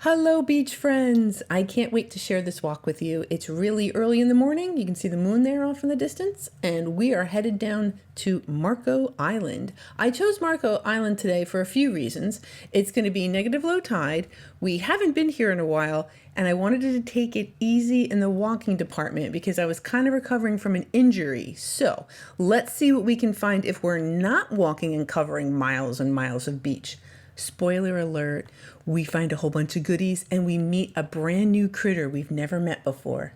Hello, beach friends! I can't wait to share this walk with you. It's really early in the morning. You can see the moon there off in the distance, and we are headed down to Marco Island. I chose Marco Island today for a few reasons. It's going to be negative low tide. We haven't been here in a while, and I wanted to take it easy in the walking department because I was kind of recovering from an injury. So let's see what we can find if we're not walking and covering miles and miles of beach. Spoiler alert, we find a whole bunch of goodies and we meet a brand new critter we've never met before.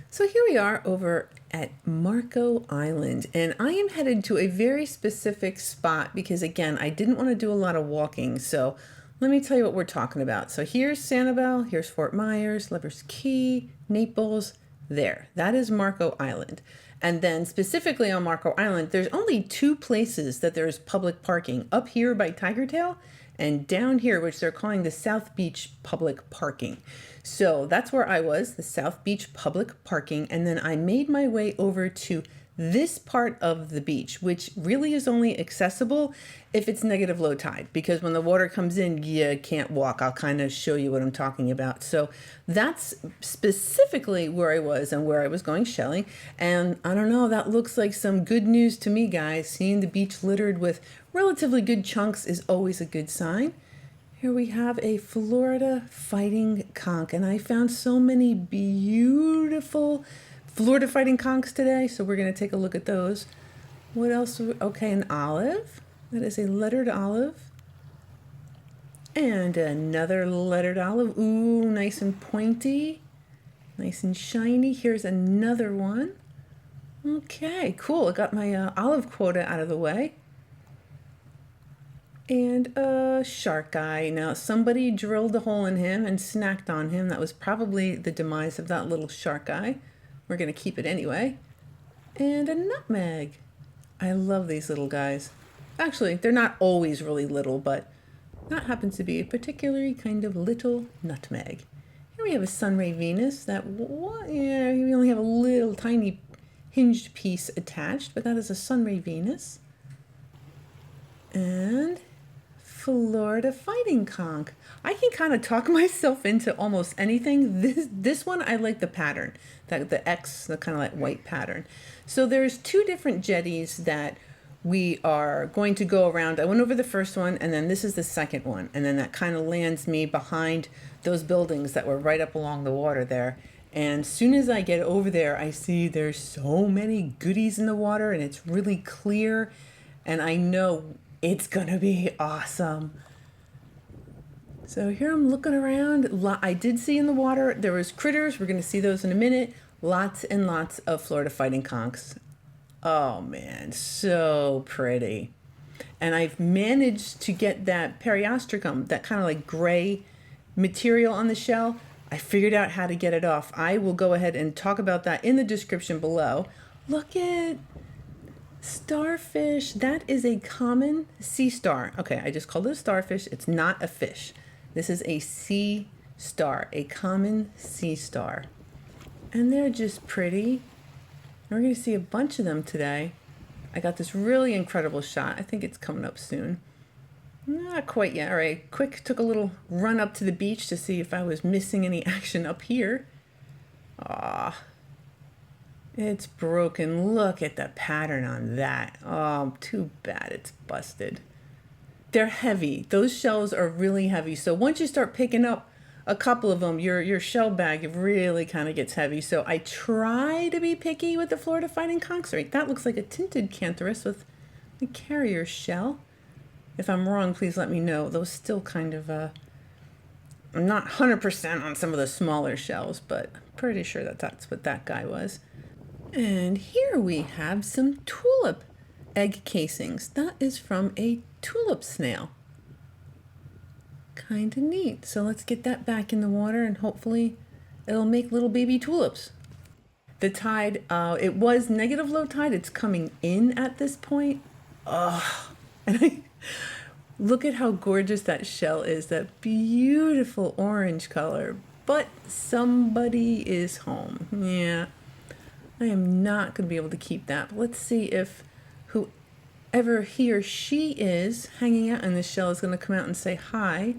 So here we are over at Marco Island, and I am headed to a very specific spot because, again, I didn't want to do a lot of walking. So let me tell you what we're talking about. So here's Sanibel, here's Fort Myers, Lover's Key, Naples. There, that is Marco Island. And then specifically on Marco Island, there's only two places that there's public parking, up here by Tigertail and down here, which they're calling the South Beach Public Parking. So that's where I was, the South Beach Public Parking. And then I made my way over to this part of the beach, which really is only accessible if it's negative low tide, because when the water comes in, you can't walk. I'll kind of show you what I'm talking about. So that's specifically where I was and where I was going shelling. And I don't know, that looks like some good news to me, guys. Seeing the beach littered with relatively good chunks is always a good sign. Here we have a Florida Fighting Conch, and I found so many beautiful Florida Fighting Conchs today, so we're going to take a look at those. What else? Okay, an olive. That is a lettered olive. And another lettered olive. Ooh, nice and pointy. Nice and shiny. Here's another one. Okay, cool. I got my olive quota out of the way. And a shark eye. Now, somebody drilled a hole in him and snacked on him. That was probably the demise of that little shark eye. We're going to keep it anyway. And a nutmeg. I love these little guys. Actually, they're not always really little, but that happens to be a particularly kind of little nutmeg. Here we have a sunray Venus. Yeah, we only have a little tiny hinged piece attached, but that is a sunray Venus. And Florida Fighting Conch. I can kind of talk myself into almost anything. This one, I like the pattern, the X, the kind of like white pattern. So there's two different jetties that we are going to go around. I went over the first one, and then this is the second one. And then that kind of lands me behind those buildings that were right up along the water there. And as soon as I get over there, I see there's so many goodies in the water, and it's really clear. And I know it's gonna be awesome. So here I'm looking around. I did see in the water, there was critters. We're gonna see those in a minute. Lots and lots of Florida Fighting Conchs. Oh man, so pretty. And I've managed to get that Periostracum, that kind of like gray material on the shell. I figured out how to get it off. I will go ahead and talk about that in the description below. Look at starfish. That is a common sea star. Okay, I just called it a starfish. It's not a fish. This is a sea star, a common sea star. And they're just pretty. We're going to see a bunch of them today. I got this really incredible shot. I think it's coming up soon. Not quite yet. All right, took a little run up to the beach to see if I was missing any action up here. Ah. It's broken. Look at the pattern on that. Oh, too bad it's busted. They're heavy. Those shells are really heavy. So once you start picking up a couple of them, your shell bag really kind of gets heavy. So I try to be picky with the Florida Fighting Conchs. Right, that looks like a tinted cantharus with a carrier shell. If I'm wrong, please let me know. Those still kind of, I'm not 100% on some of the smaller shells, but I'm pretty sure that that's what that guy was. And here we have some tulip egg casings. That is from a tulip snail. Kind of neat. So let's get that back in the water and hopefully it'll make little baby tulips. The tide, it was negative low tide. It's coming in at this point. Oh, and look at how gorgeous that shell is, that beautiful orange color. But somebody is home. Yeah, I am not going to be able to keep that. But let's see if whoever he or she is hanging out in this shell is going to come out and say hi.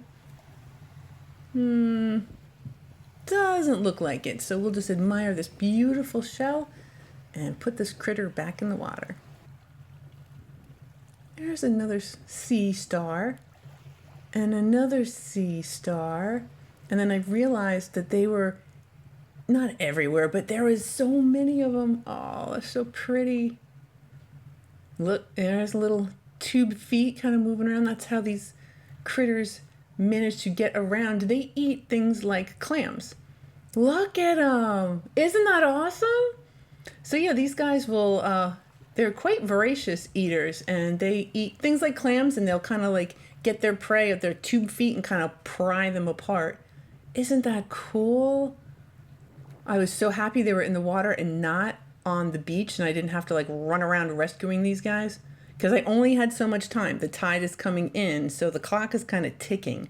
Doesn't look like it. So we'll just admire this beautiful shell and put this critter back in the water. There's another sea star and another sea star. And then I realized that they were not everywhere, but there was so many of them. Oh, they're so pretty. Look, there's little tube feet kind of moving around. That's how these critters manage to get around. They eat things like clams. Look at them. Isn't that awesome? So yeah, these guys will, they're quite voracious eaters, and they eat things like clams, and they'll kind of like get their prey at their tube feet and kind of pry them apart. Isn't that cool? I was so happy they were in the water and not on the beach, and I didn't have to like run around rescuing these guys because I only had so much time. The tide is coming in, so the clock is kind of ticking.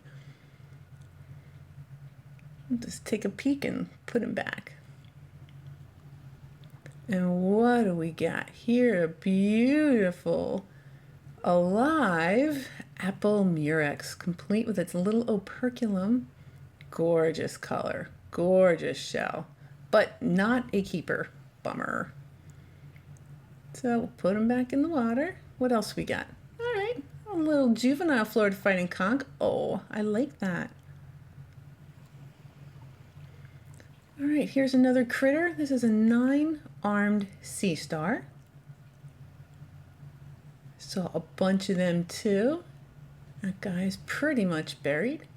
I'll just take a peek and put him back. And what do we got here? A beautiful, alive apple murex, complete with its little operculum. Gorgeous color, gorgeous shell, but not a keeper. Bummer. So we'll put him back in the water. What else we got? All right, a little juvenile Florida Fighting Conch. Oh, I like that. All right, here's another critter. This is a 9-armed sea star. Saw a bunch of them too. That guy's pretty much buried.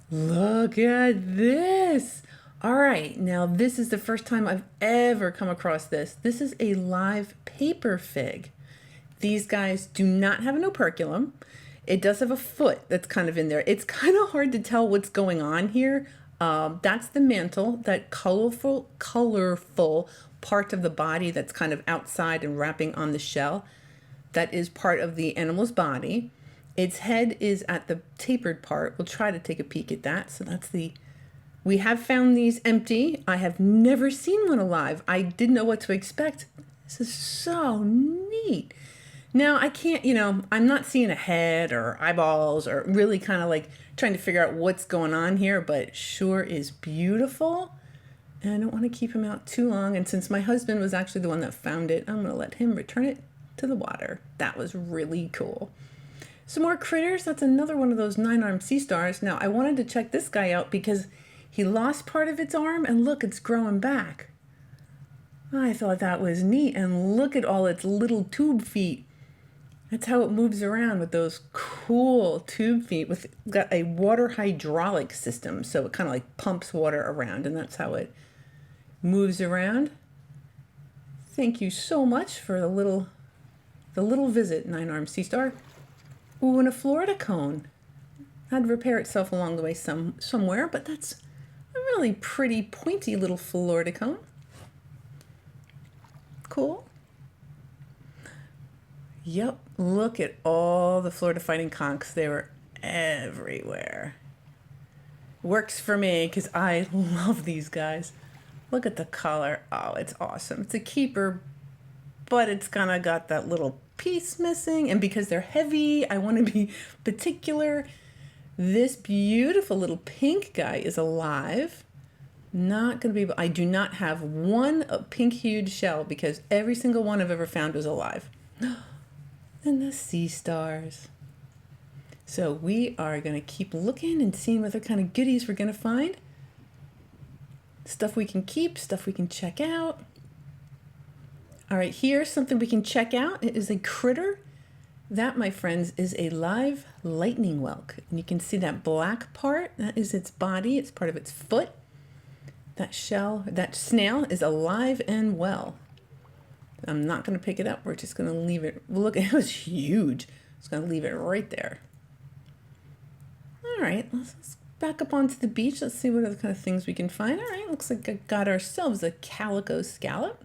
Look at this. All right, now this is the first time I've ever come across this. This is a live paper fig. These guys do not have an operculum. It does have a foot that's kind of in there. It's kind of hard to tell what's going on here. That's the mantle, that colorful part of the body that's kind of outside and wrapping on the shell. That is part of the animal's body. Its head is at the tapered part. We'll try to take a peek at that. So that's we have found these empty. I have never seen one alive. I didn't know what to expect. This is so neat. Now I can't, I'm not seeing a head or eyeballs or really kind of like trying to figure out what's going on here, but it sure is beautiful. And I don't want to keep him out too long. And since my husband was actually the one that found it, I'm going to let him return it to the water. That was really cool. Some more critters. That's another one of those 9-armed sea stars. Now I wanted to check this guy out because he lost part of its arm, and look, it's growing back. I thought that was neat. And look at all its little tube feet. That's how it moves around with those cool tube feet. Got a water hydraulic system, so it kind of like pumps water around, and that's how it moves around. Thank you so much for the little visit, 9-armed sea star. Ooh, and a Florida cone. Had to repair itself along the way somewhere, but that's a really pretty pointy little Florida cone. Cool. Yep, look at all the Florida Fighting Conchs. They were everywhere. Works for me because I love these guys. Look at the color. Oh, it's awesome. It's a keeper, but it's kind of got that little piece missing. And because they're heavy, I want to be particular. This beautiful little pink guy is alive. Not going to be able, I do not have one pink hued shell because every single one I've ever found was alive. And the sea stars. So we are going to keep looking and seeing what other kind of goodies we're going to find. Stuff we can keep, stuff we can check out. All right, here's something we can check out. It is a critter. That, my friends, is a live lightning whelk. And you can see that black part. That is its body. It's part of its foot. That shell, that snail is alive and well. I'm not going to pick it up. We're just going to leave it. Look, it was huge. It's going to leave it right there. All right, let's back up onto the beach. Let's see what other kind of things we can find. All right, looks like I got ourselves a calico scallop.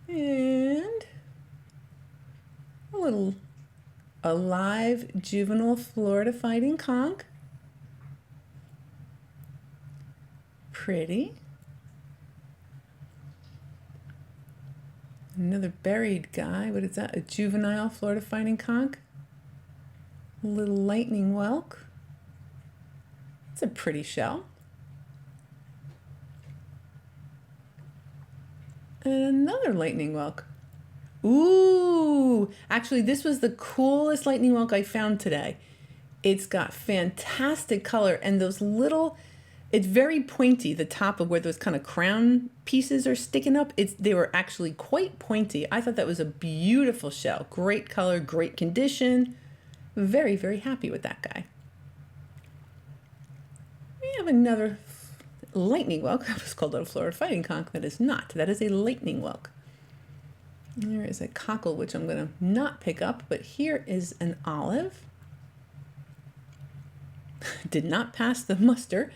And a little alive juvenile Florida Fighting Conch. Pretty. Another buried guy. What is that? A juvenile Florida Fighting Conch. A little lightning whelk. It's a pretty shell. And another lightning whelk. Ooh, actually this was the coolest lightning whelk I found today. It's got fantastic color and those little, it's very pointy, the top of where those kind of crown pieces are sticking up. They were actually quite pointy. I thought that was a beautiful shell. Great color, great condition. Very, very happy with that guy. We have another lightning whelk. I was called a Florida Fighting Conch. That is not. That is a lightning whelk. There is a cockle, which I'm going to not pick up, but here is an olive. Did not pass the muster.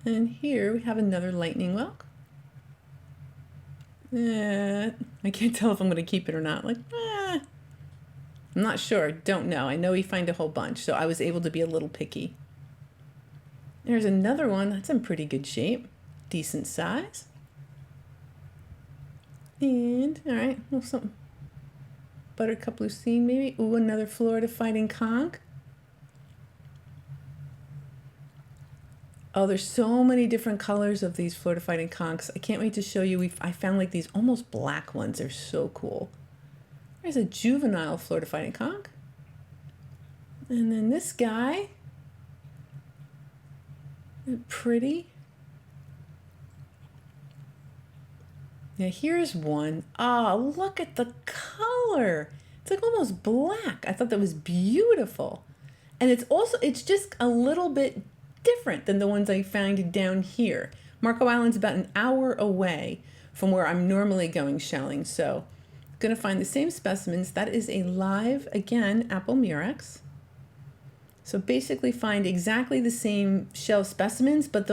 And here we have another lightning whelk. I can't tell if I'm going to keep it or not. I'm not sure. Don't know. I know we find a whole bunch, so I was able to be a little picky. There's another one. That's in pretty good shape. Decent size. And, all right, well, some buttercup lucine maybe. Ooh, another Florida Fighting Conch. Oh, there's so many different colors of these Florida Fighting Conchs. I can't wait to show you. I found like these almost black ones. They're so cool. There's a juvenile Florida Fighting Conch. And then this guy. Pretty. Now here's one. Oh, look at the color. It's like almost black. I thought that was beautiful. And it's just a little bit different than the ones I found down here. Marco Island's about an hour away from where I'm normally going shelling. So I'm gonna find the same specimens. That is a live, again, apple murex. So basically find exactly the same shell specimens, but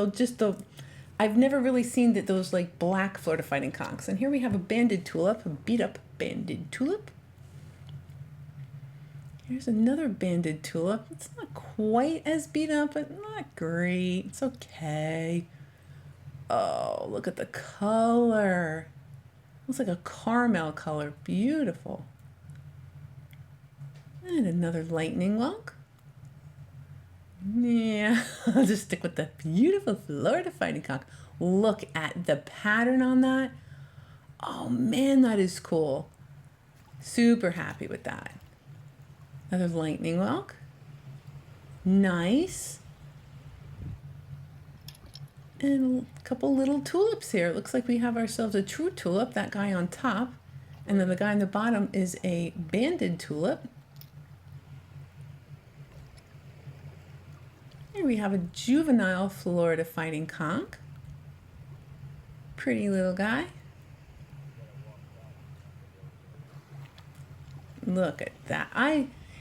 I've never really seen those like black Florida Fighting Conchs. And here we have a banded tulip, a beat up banded tulip. Here's another banded tulip. It's not quite as beat up, but not great. It's okay. Oh, look at the color. Looks like a caramel color. Beautiful. And another lightning whelk. Yeah, I'll just stick with the beautiful Florida Fighting Conch. Look at the pattern on that. Oh man, that is cool. Super happy with that. Another lightning whelk. Nice. And a couple little tulips here. It looks like we have ourselves a true tulip, that guy on top. And then the guy on the bottom is a banded tulip. Here we have a juvenile Florida Fighting Conch. Pretty little guy. Look at that.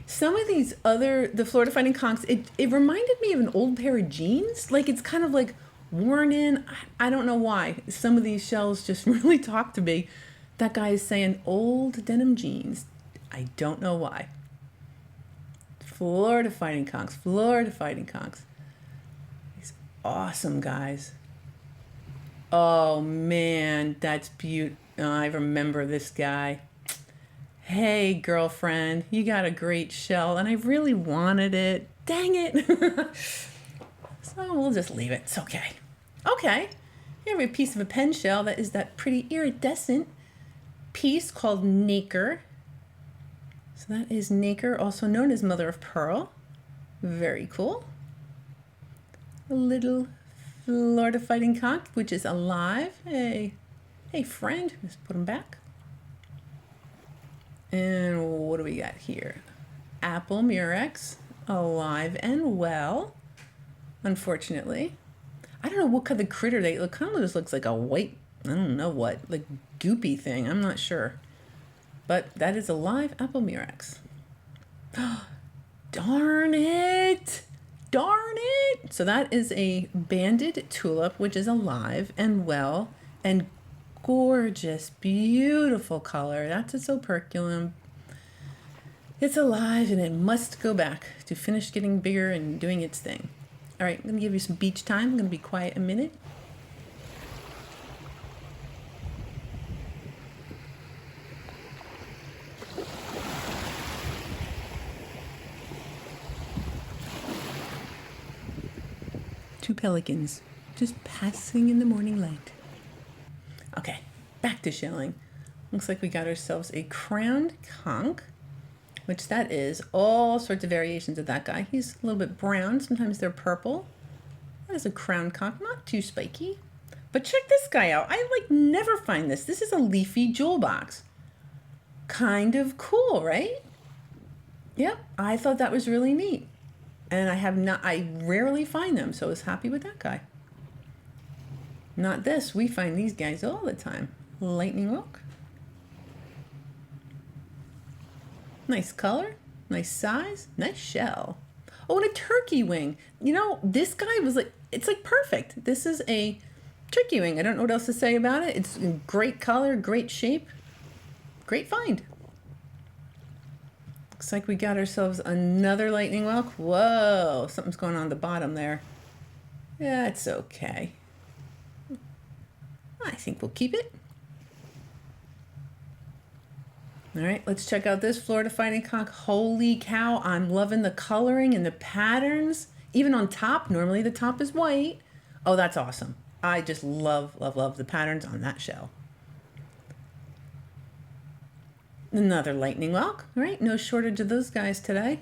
Some of these the Florida Fighting Conchs, it reminded me of an old pair of jeans. Like it's kind of like worn in. I don't know why. Some of these shells just really talk to me. That guy is saying old denim jeans. I don't know why. Florida Fighting Conchs, Florida Fighting Conchs. These awesome guys. Oh man, that's beautiful. Oh, I remember this guy. Hey girlfriend, you got a great shell and I really wanted it. Dang it. So we'll just leave it. It's okay. Okay. Here we have a piece of a pen shell that is that pretty iridescent piece called nacre. So that is nacre, also known as mother of pearl. Very cool. A little Florida Fighting Conch, which is alive. Hey friend, let's put him back. And what do we got here? Apple murex, alive and well. Unfortunately, I don't know what kind of critter they look. Kind of just looks like a white, I don't know what, like goopy thing. I'm not sure, but that is a live apple murex. Darn it! Darn it! So that is a banded tulip, which is alive and well and gorgeous, beautiful color. That's its operculum. It's alive and it must go back to finish getting bigger and doing its thing. All right, I'm going to give you some beach time. I'm going to be quiet a minute. Two pelicans just passing in the morning light. Okay, back to shelling. Looks like we got ourselves a crowned conch, which that is all sorts of variations of that guy. He's a little bit brown. Sometimes they're purple. That is a crowned conch, not too spiky. But check this guy out. I never find this. This is a leafy jewel box. Kind of cool, right? Yep, I thought that was really neat. And I rarely find them, so I was happy with that guy. Not this. We find these guys all the time. Lightning whelk. Nice color, nice size, nice shell. Oh, and a turkey wing. You know, this guy was it's perfect. This is a turkey wing. I don't know what else to say about it. It's in great color, great shape, great find. Looks like we got ourselves another lightning whelk. Whoa, something's going on at the bottom there. Yeah, it's okay. I think we'll keep it. All right, let's check out this Florida Fighting Conch. Holy cow, I'm loving the coloring and the patterns. Even on top, normally the top is white. Oh, that's awesome. I just love, love, love the patterns on that shell. Another lightning whelk. All right, no shortage of those guys today.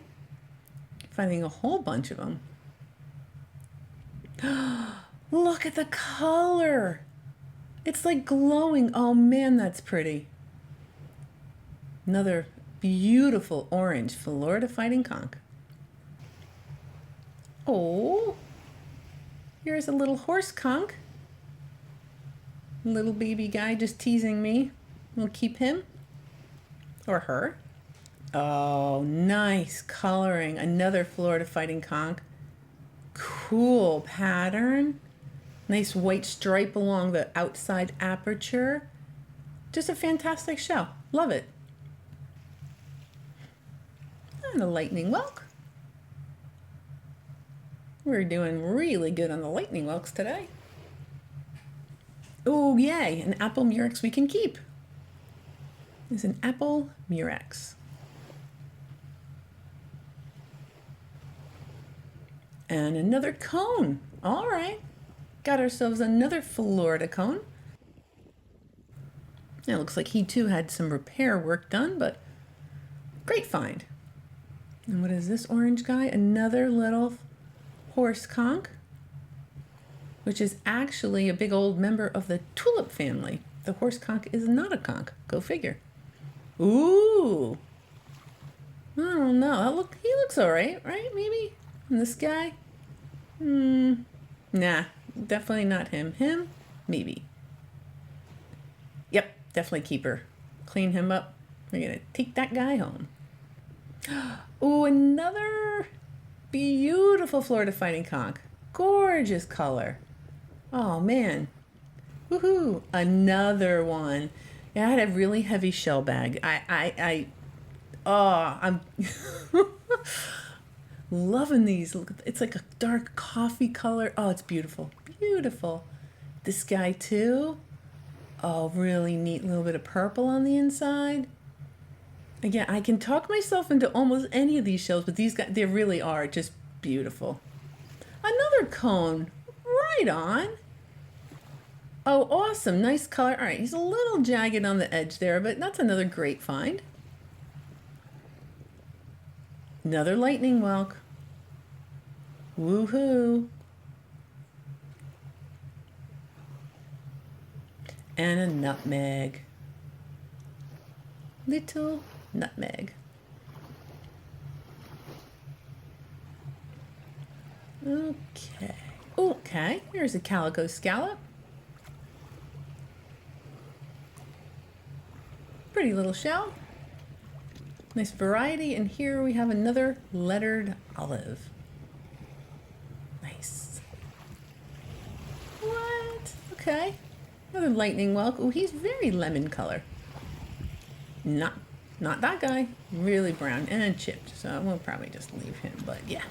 Finding a whole bunch of them. Look at the color. It's like glowing. Oh man, that's pretty. Another beautiful orange Florida Fighting Conch. Oh, here's a little horse conch. Little baby guy just teasing me. We'll keep him. Or her. Oh, nice coloring. Another Florida Fighting Conch. Cool pattern. Nice white stripe along the outside aperture. Just a fantastic shell. Love it. And a lightning whelk. We're doing really good on the lightning whelks today. Oh, yay. An apple murex we can keep. Is an apple murex. And another cone. All right. Got ourselves another Florida cone. It looks like he too had some repair work done, but great find. And what is this orange guy? Another little horse conch, which is actually a big old member of the tulip family. The horse conch is not a conch. Go figure. Ooh, I don't know. He looks all right, right? Maybe. And this guy? Nah, definitely not him. Him? Maybe. Yep, definitely keep her. Clean him up. We're gonna take that guy home. Ooh, another beautiful Florida Fighting Conch. Gorgeous color. Oh man. Woohoo! Another one. Yeah, I had a really heavy shell bag. I'm loving these. It's like a dark coffee color. Oh, it's beautiful. Beautiful. This guy too. Oh, really neat. Little bit of purple on the inside. Again, I can talk myself into almost any of these shells, but these guys, they really are just beautiful. Another cone. Right on. Oh, awesome. Nice color. All right, he's a little jagged on the edge there, but that's another great find. Another lightning whelk. Woohoo. And a nutmeg. Little nutmeg. Okay. Okay, here's a calico scallop. Pretty little shell. Nice variety. And here we have another lettered olive. Nice. What? Okay. Another lightning whelk. Oh, he's very lemon color. Not that guy. Really brown and chipped. So we'll probably just leave him. But yeah.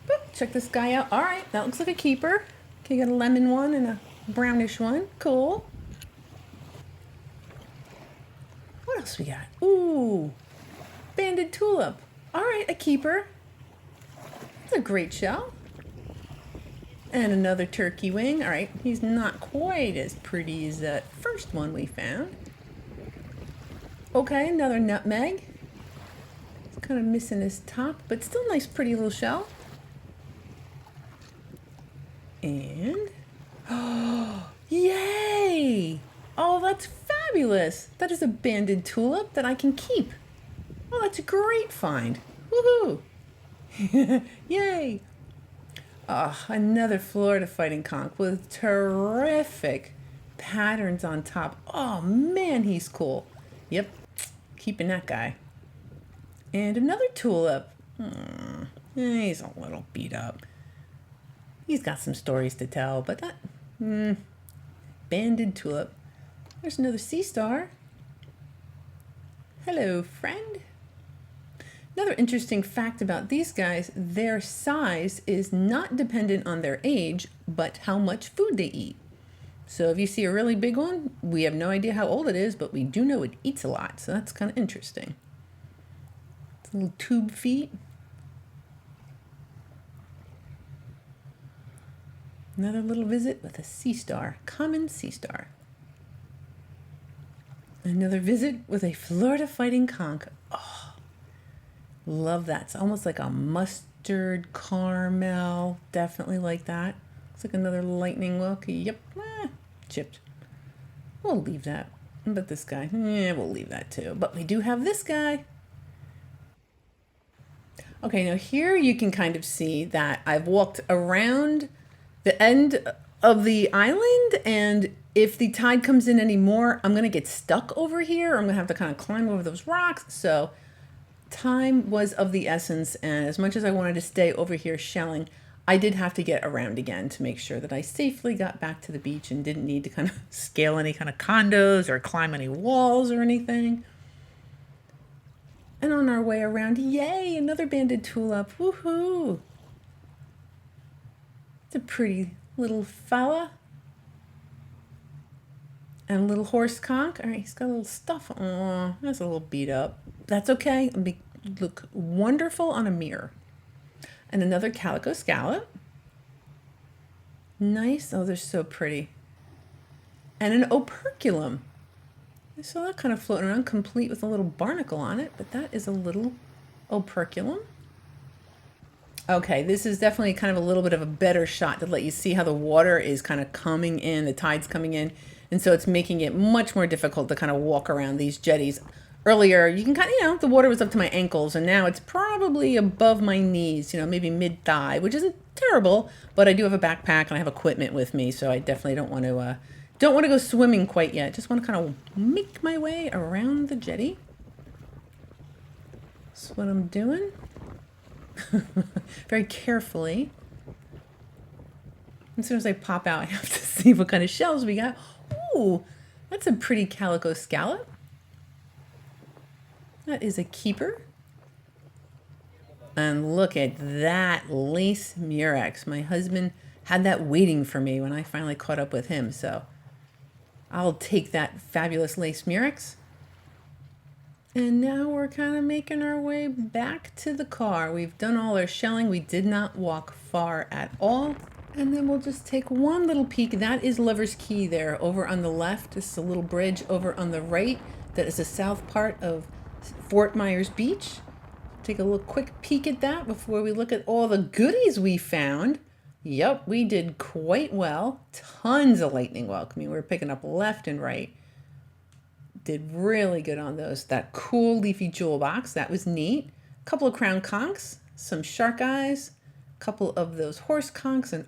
Boop, check this guy out. All right, that looks like a keeper. Okay, got a lemon one and a brownish one. Cool. What else we got? Ooh, banded tulip. All right, a keeper. That's a great shell. And another turkey wing. All right, he's not quite as pretty as that first one we found. Okay, another nutmeg. It's kind of missing his top, but still nice, pretty little shell. And, oh, yay! Oh, that's fabulous. That is a banded tulip that I can keep. Oh, that's a great find. Woohoo! Yay! Oh, another Florida Fighting Conch with terrific patterns on top. Oh man, he's cool. Yep, keeping that guy. And another tulip. He's a little beat up. He's got some stories to tell, but that banded tulip. There's another sea star. Hello, friend. Another interesting fact about these guys, their size is not dependent on their age, but how much food they eat. So if you see a really big one, we have no idea how old it is, but we do know it eats a lot. So that's kind of interesting. It's little tube feet. Another little visit with a sea star, common sea star. Another visit with a Florida Fighting Conch. Oh, love that. It's almost like a mustard caramel. Definitely like that. Looks like another lightning whelk. Yep. Chipped. We'll leave that. But this guy, we'll leave that too. But we do have this guy. Okay, now here you can kind of see that I've walked around the end of the island, and if the tide comes in anymore, I'm going to get stuck over here. I'm going to have to kind of climb over those rocks. So time was of the essence, and as much as I wanted to stay over here shelling, I did have to get around again to make sure that I safely got back to the beach and didn't need to kind of scale any kind of condos or climb any walls or anything. And on our way around, yay, another banded tulip. Woohoo! It's a pretty little fella. And a little horse conch. All right, he's got a little stuff. Oh, that's a little beat up. That's okay. It'll look wonderful on a mirror. And another calico scallop. Nice. Oh, they're so pretty. And an operculum. I saw that kind of floating around, complete with a little barnacle on it, but that is a little operculum. Okay, this is definitely kind of a little bit of a better shot to let you see how the water is kind of coming in, the tide's coming in, and so it's making it much more difficult to kind of walk around these jetties. Earlier, you can kind of, the water was up to my ankles, and now it's probably above my knees, maybe mid-thigh, which isn't terrible, but I do have a backpack and I have equipment with me, so I definitely don't want to go swimming quite yet. Just want to kind of make my way around the jetty. That's what I'm doing. Very carefully. As soon as I pop out, I have to see what kind of shells we got. Ooh, that's a pretty calico scallop. That is a keeper. And look at that lace murex. My husband had that waiting for me when I finally caught up with him. So I'll take that fabulous lace murex. And now we're kind of making our way back to the car. We've done all our shelling. We did not walk far at all. And then we'll just take one little peek. That is Lover's Key there over on the left. This is a little bridge over on the right. That is the south part of Fort Myers Beach. Take a little quick peek at that before we look at all the goodies we found. Yep, we did quite well. Tons of lightning whelk. I mean, we were picking up left and right. Did really good on those. That cool leafy jewel box, that was neat. A couple of crown conchs, some shark eyes, a couple of those horse conchs, and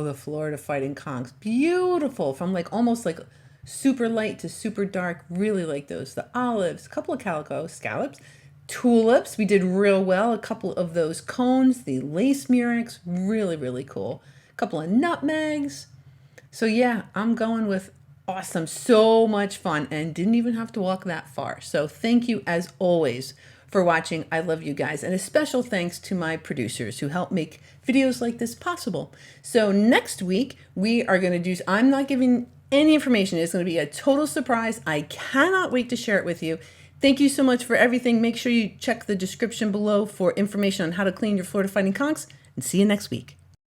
the Florida Fighting Conchs. Beautiful, from almost like super light to super dark. Really like those. The olives, a couple of calico scallops, tulips. We did real well. A couple of those cones, the lace murex, really, really cool. A couple of nutmegs. So yeah, I'm going with awesome. So much fun and didn't even have to walk that far. So thank you as always for watching. I love you guys. And a special thanks to my producers who help make videos like this possible. So next week we are going to do, I'm not giving any information. It's going to be a total surprise. I cannot wait to share it with you. Thank you so much for everything. Make sure you check the description below for information on how to clean your Florida Fighting Conchs, and see you next week.